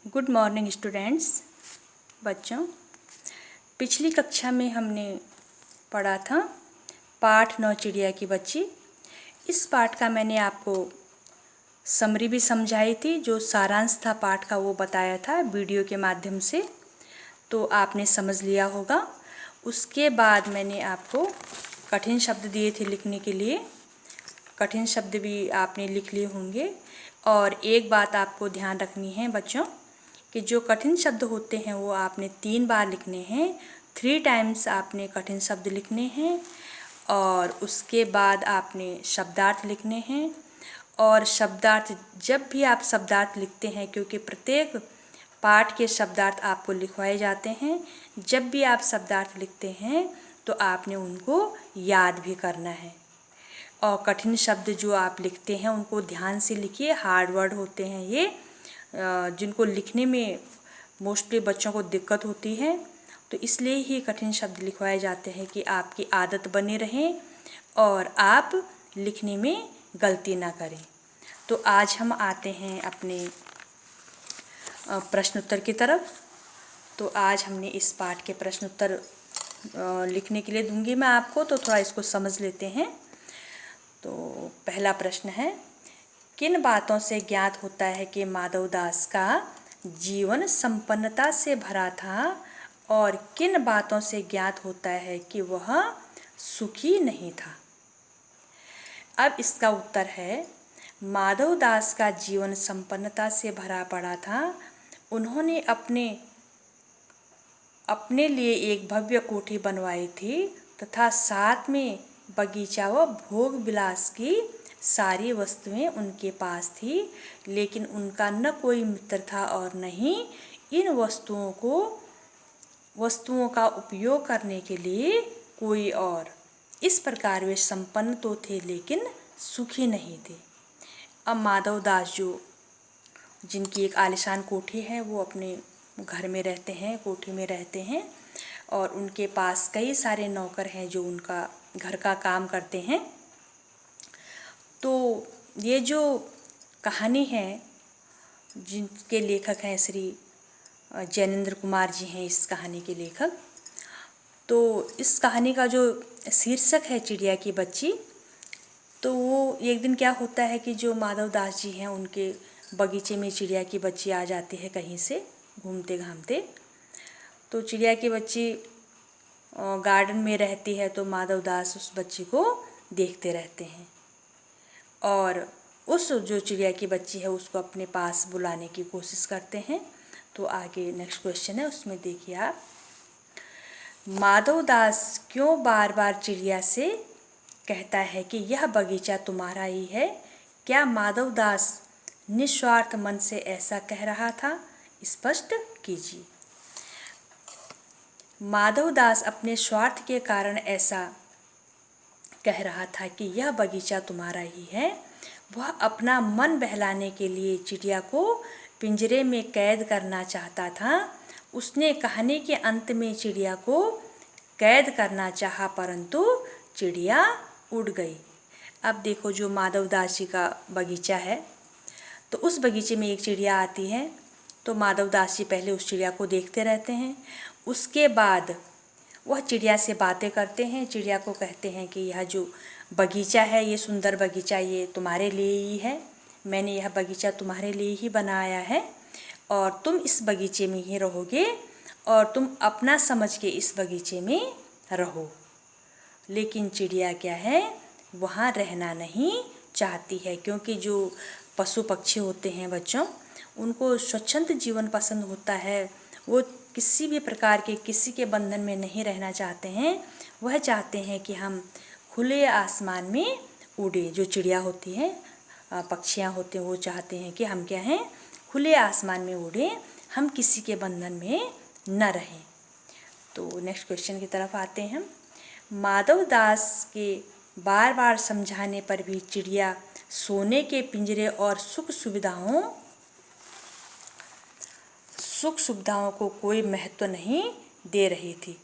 Good morning students. बच्चों, पिछली कक्षा में हमने पढ़ा था पाठ 9 चिड़िया की बच्ची। इस पाठ का मैंने आपको समरी भी समझाई थी, जो सारांश था पाठ का वो बताया था वीडियो के माध्यम से, तो आपने समझ लिया होगा। उसके बाद मैंने आपको कठिन शब्द दिए थे लिखने के लिए, कठिन शब्द भी आपने लिख लिए होंगे। और एक बात आपको ध्यान रखनी है बच्चों कि जो कठिन शब्द होते हैं वो आपने 3 बार लिखने हैं, 3 टाइम्स आपने कठिन शब्द लिखने हैं। और उसके बाद आपने शब्दार्थ लिखने हैं। और शब्दार्थ, जब भी आप शब्दार्थ लिखते हैं, क्योंकि प्रत्येक पाठ के शब्दार्थ आपको लिखवाए जाते हैं, जब भी आप शब्दार्थ लिखते हैं तो आपने उनको याद भी करना है। और कठिन शब्द जो आप लिखते हैं उनको ध्यान से लिखिए, हार्ड वर्ड होते हैं ये, जिनको लिखने में मोस्टली बच्चों को दिक्कत होती है, तो इसलिए ही कठिन शब्द लिखवाए जाते हैं कि आपकी आदत बनी रहे और आप लिखने में गलती ना करें। तो आज हम आते हैं अपने प्रश्न उत्तर की तरफ। तो आज हमने इस पाठ के प्रश्न उत्तर लिखने के लिए दूंगी मैं आपको, तो थोड़ा इसको समझ लेते हैं। तो पहला प्रश्न है, किन बातों से ज्ञात होता है कि माधवदास का जीवन संपन्नता से भरा था और किन बातों से ज्ञात होता है कि वह सुखी नहीं था। अब इसका उत्तर है, माधवदास का जीवन संपन्नता से भरा पड़ा था। उन्होंने अपने लिए एक भव्य कोठी बनवाई थी तथा साथ में बगीचा व भोग विलास की सारी वस्तुएं उनके पास थी, लेकिन उनका न कोई मित्र था और न ही इन वस्तुओं का उपयोग करने के लिए कोई और। इस प्रकार वे संपन्न तो थे लेकिन सुखी नहीं थे। अब माधवदास जिनकी एक आलीशान कोठी है, वो अपने घर में रहते हैं, कोठी में रहते हैं, और उनके पास कई सारे नौकर हैं जो उनका घर का काम करते हैं। तो ये जो कहानी है, जिनके लेखक हैं श्री जैनेंद्र कुमार जी हैं इस कहानी के लेखक। तो इस कहानी का जो शीर्षक है चिड़िया की बच्ची, तो वो एक दिन क्या होता है कि जो माधवदास जी हैं उनके बगीचे में चिड़िया की बच्ची आ जाती है कहीं से घूमते घामते। तो चिड़िया की बच्ची गार्डन में रहती है, तो माधवदास उस बच्ची को देखते रहते हैं और उस जो चिड़िया की बच्ची है उसको अपने पास बुलाने की कोशिश करते हैं। तो आगे नेक्स्ट क्वेश्चन है, उसमें देखिए आप, माधवदास क्यों बार बार चिड़िया से कहता है कि यह बगीचा तुम्हारा ही है? क्या माधवदास निस्वार्थ मन से ऐसा कह रहा था? स्पष्ट कीजिए। माधवदास अपने स्वार्थ के कारण ऐसा कह रहा था कि यह बगीचा तुम्हारा ही है। वह अपना मन बहलाने के लिए चिड़िया को पिंजरे में कैद करना चाहता था। उसने कहानी के अंत में चिड़िया को कैद करना चाहा, परंतु चिड़िया उड़ गई। अब देखो, जो माधवदास जी का बगीचा है, तो उस बगीचे में एक चिड़िया आती है। तो माधवदास जी पहले उस चिड़िया को देखते रहते हैं, उसके बाद वह चिड़िया से बातें करते हैं। चिड़िया को कहते हैं कि यह जो बगीचा है, ये सुंदर बगीचा, ये तुम्हारे लिए ही है। मैंने यह बगीचा तुम्हारे लिए ही बनाया है और तुम इस बगीचे में ही रहोगे और तुम अपना समझ के इस बगीचे में रहो। लेकिन चिड़िया क्या है, वहाँ रहना नहीं चाहती है, क्योंकि जो पशु पक्षी होते हैं बच्चों, उनको स्वच्छंद जीवन पसंद होता है। वो किसी भी प्रकार के किसी के बंधन में नहीं रहना चाहते हैं। वह चाहते हैं कि हम खुले आसमान में उड़े। जो चिड़िया होती है, पक्षियाँ होते हैं, वो चाहते हैं कि हम क्या हैं, खुले आसमान में उड़े, हम किसी के बंधन में न रहें। तो नेक्स्ट क्वेश्चन की तरफ आते हैं हम। माधवदास के बार बार समझाने पर भी चिड़िया सोने के पिंजरे और सुख सुविधाओं को कोई महत्व नहीं दे रही थी।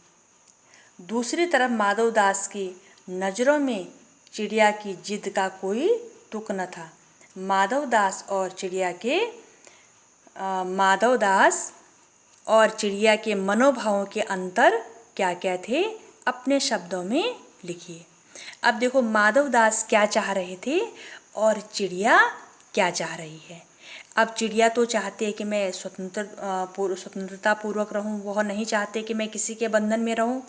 दूसरी तरफ माधवदास की नज़रों में चिड़िया की जिद का कोई तुक न था। माधवदास और चिड़िया के माधव दास और चिड़िया के मनोभावों के अंतर क्या क्या थे, अपने शब्दों में लिखिए। अब देखो, माधव दास क्या चाह रहे थे और चिड़िया क्या चाह रही है। अब चिड़िया तो चाहते हैं कि मैं स्वतंत्रता पूर्वक रहूं, वह नहीं चाहते कि मैं किसी के बंधन में रहूं।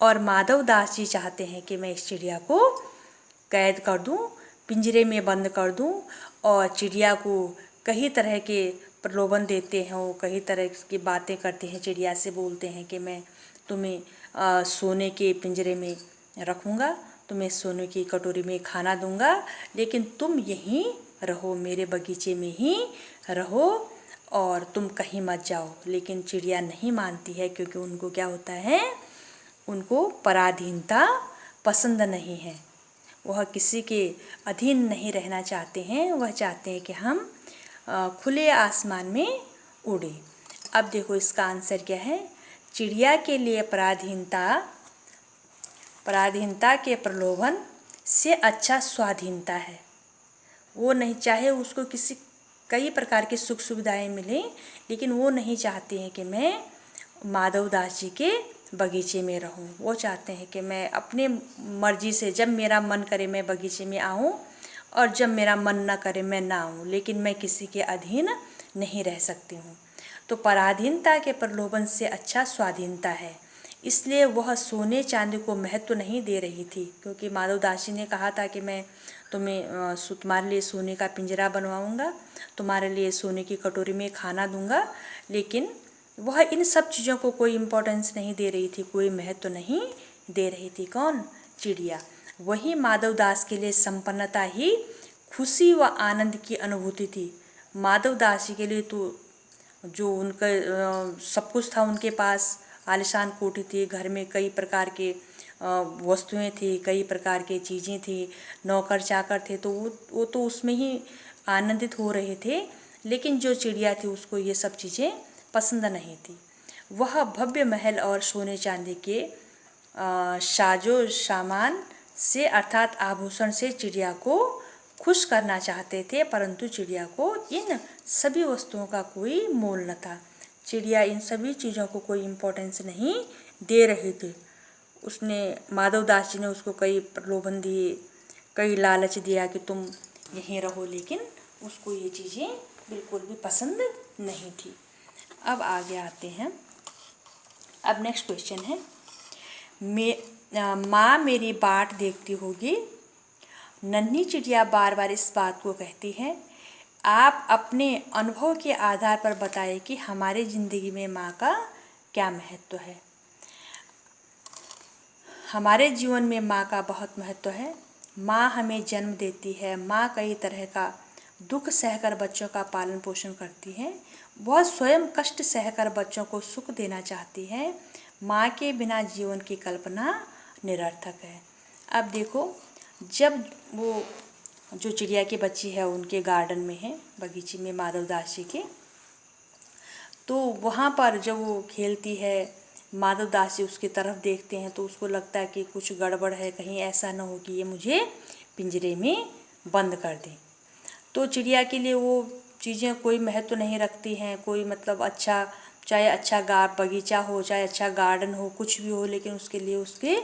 और माधव दास जी चाहते हैं कि मैं इस चिड़िया को कैद कर दूं, पिंजरे में बंद कर दूं, और चिड़िया को कई तरह के प्रलोभन देते हैं, वो कई तरह की बातें करते हैं, चिड़िया से बोलते हैं कि मैं तुम्हें सोने के पिंजरे में रखूँगा, तुम्हें सोने की कटोरी में खाना दूंगा, लेकिन तुम यहीं रहो, मेरे बगीचे में ही रहो और तुम कहीं मत जाओ। लेकिन चिड़िया नहीं मानती है, क्योंकि उनको क्या होता है, उनको पराधीनता पसंद नहीं है। वह किसी के अधीन नहीं रहना चाहते हैं, वह चाहते हैं कि हम खुले आसमान में उड़े। अब देखो, इसका आंसर क्या है। चिड़िया के लिए पराधीनता के प्रलोभन से अच्छा स्वाधीनता है। वो नहीं चाहे उसको कई प्रकार की सुख सुविधाएं मिलें, लेकिन वो नहीं चाहते हैं कि मैं माधव दास जी के बगीचे में रहूं। वो चाहते हैं कि मैं अपने मर्जी से जब मेरा मन करे मैं बगीचे में आऊं, और जब मेरा मन ना करे मैं ना आऊं, लेकिन मैं किसी के अधीन नहीं रह सकती हूं। तो पराधीनता के प्रलोभन से अच्छा स्वाधीनता है। इसलिए वह सोने चांदी को महत्व नहीं दे रही थी, क्योंकि माधव दास जी ने कहा था कि मैं तुम्हारे लिए सोने का पिंजरा बनवाऊंगा, तुम्हारे लिए सोने की कटोरी में खाना दूंगा, लेकिन वह इन सब चीज़ों को कोई इम्पोर्टेंस नहीं दे रही थी, कोई महत्व नहीं दे रही थी। कौन? चिड़िया। वही माधव दास के लिए संपन्नता ही खुशी व आनंद की अनुभूति थी। माधव दास जी के लिए तो जो उनका सब कुछ था उनके पास, आलीशान कोठी थी, घर में कई प्रकार के वस्तुएं थी, कई प्रकार की चीज़ें थी, नौकर चाकर थे, तो वो तो उसमें ही आनंदित हो रहे थे। लेकिन जो चिड़िया थी उसको ये सब चीज़ें पसंद नहीं थी। वह भव्य महल और सोने चांदी के साजो सामान से अर्थात आभूषण से चिड़िया को खुश करना चाहते थे, परंतु चिड़िया को इन सभी वस्तुओं का कोई मोल न था। चिड़िया इन सभी चीज़ों को कोई इम्पोर्टेंस नहीं दे रही थी। उसने माधव दास जी ने उसको कई प्रलोभन दिए, कई लालच दिया कि तुम यहीं रहो, लेकिन उसको ये चीज़ें बिल्कुल भी पसंद नहीं थी। अब आगे आते हैं। अब नेक्स्ट क्वेश्चन है, माँ मेरी बाट देखती होगी। नन्ही चिड़िया बार बार इस बात को कहती है। आप अपने अनुभव के आधार पर बताएं कि हमारी ज़िंदगी में माँ का क्या महत्व है। हमारे जीवन में माँ का बहुत महत्व है। माँ हमें जन्म देती है। माँ कई तरह का दुख सहकर बच्चों का पालन पोषण करती है। वह स्वयं कष्ट सहकर बच्चों को सुख देना चाहती है। माँ के बिना जीवन की कल्पना निरर्थक है। अब देखो, जब वो जो चिड़िया की बच्ची है उनके गार्डन में है, बगीचे में माधव दास जी के, तो वहाँ पर जब वो खेलती है, माधव दास जी उसकी तरफ देखते हैं तो उसको लगता है कि कुछ गड़बड़ है, कहीं ऐसा ना हो कि ये मुझे पिंजरे में बंद कर दें। तो चिड़िया के लिए वो चीज़ें कोई महत्व नहीं रखती हैं, कोई मतलब अच्छा, चाहे अच्छा बगीचा हो, चाहे अच्छा गार्डन हो, कुछ भी हो, लेकिन उसके लिए उसके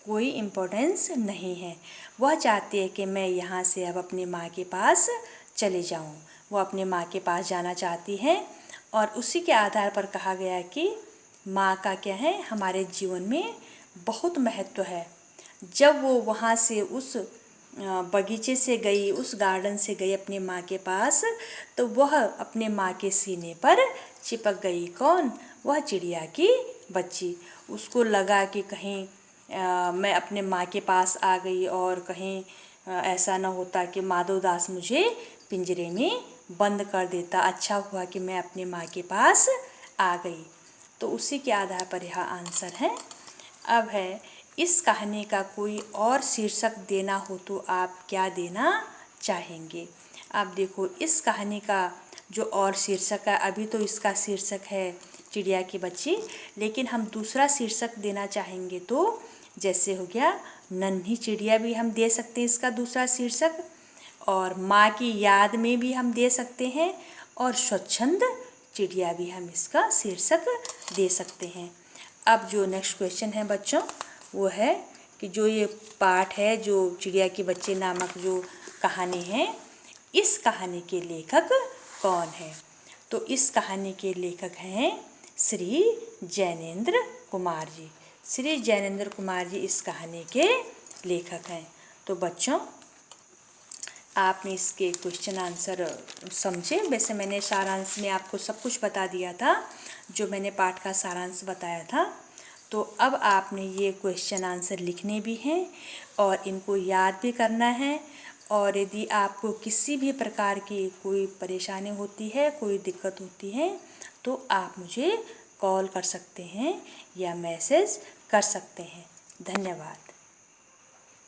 कोई इम्पोर्टेंस नहीं है। वह चाहती है कि मैं यहाँ से अब अपनी माँ के पास चले जाऊँ। वो अपने माँ के पास जाना चाहती है, और उसी के आधार पर कहा गया कि माँ का क्या है, हमारे जीवन में बहुत महत्व है। जब वो वहाँ से उस बगीचे से गई, उस गार्डन से गई अपनी माँ के पास, तो वह अपने माँ के सीने पर चिपक गई। कौन? वह चिड़िया की बच्ची। उसको लगा कि कहीं मैं अपने माँ के पास आ गई और कहीं ऐसा ना होता कि माधव दास मुझे पिंजरे में बंद कर देता। अच्छा हुआ कि मैं अपने माँ के पास आ गई। तो उसी के आधार पर यह आंसर है। अब है, इस कहानी का कोई और शीर्षक देना हो तो आप क्या देना चाहेंगे। आप देखो, इस कहानी का जो और शीर्षक है, अभी तो इसका शीर्षक है चिड़िया की बच्ची, लेकिन हम दूसरा शीर्षक देना चाहेंगे तो जैसे हो गया नन्ही चिड़िया, भी हम दे सकते हैं इसका दूसरा शीर्षक, और माँ की याद में भी हम दे सकते हैं, और स्वच्छंद चिड़िया भी हम इसका शीर्षक दे सकते हैं। अब जो नेक्स्ट क्वेश्चन है बच्चों, वो है कि जो ये पाठ है, जो चिड़िया के बच्चे नामक जो कहानी है, इस कहानी के लेखक कौन है? तो इस कहानी के लेखक हैं श्री जैनेंद्र कुमार जी। श्री जैनेंद्र कुमार जी इस कहानी के लेखक हैं। तो बच्चों, आपने इसके क्वेश्चन आंसर समझे। वैसे मैंने सारांश में आपको सब कुछ बता दिया था, जो मैंने पाठ का सारांश बताया था। तो अब आपने ये क्वेश्चन आंसर लिखने भी हैं और इनको याद भी करना है। और यदि आपको किसी भी प्रकार की कोई परेशानी होती है, कोई दिक्कत होती है, तो आप मुझे कॉल कर सकते हैं या मैसेज कर सकते हैं। धन्यवाद।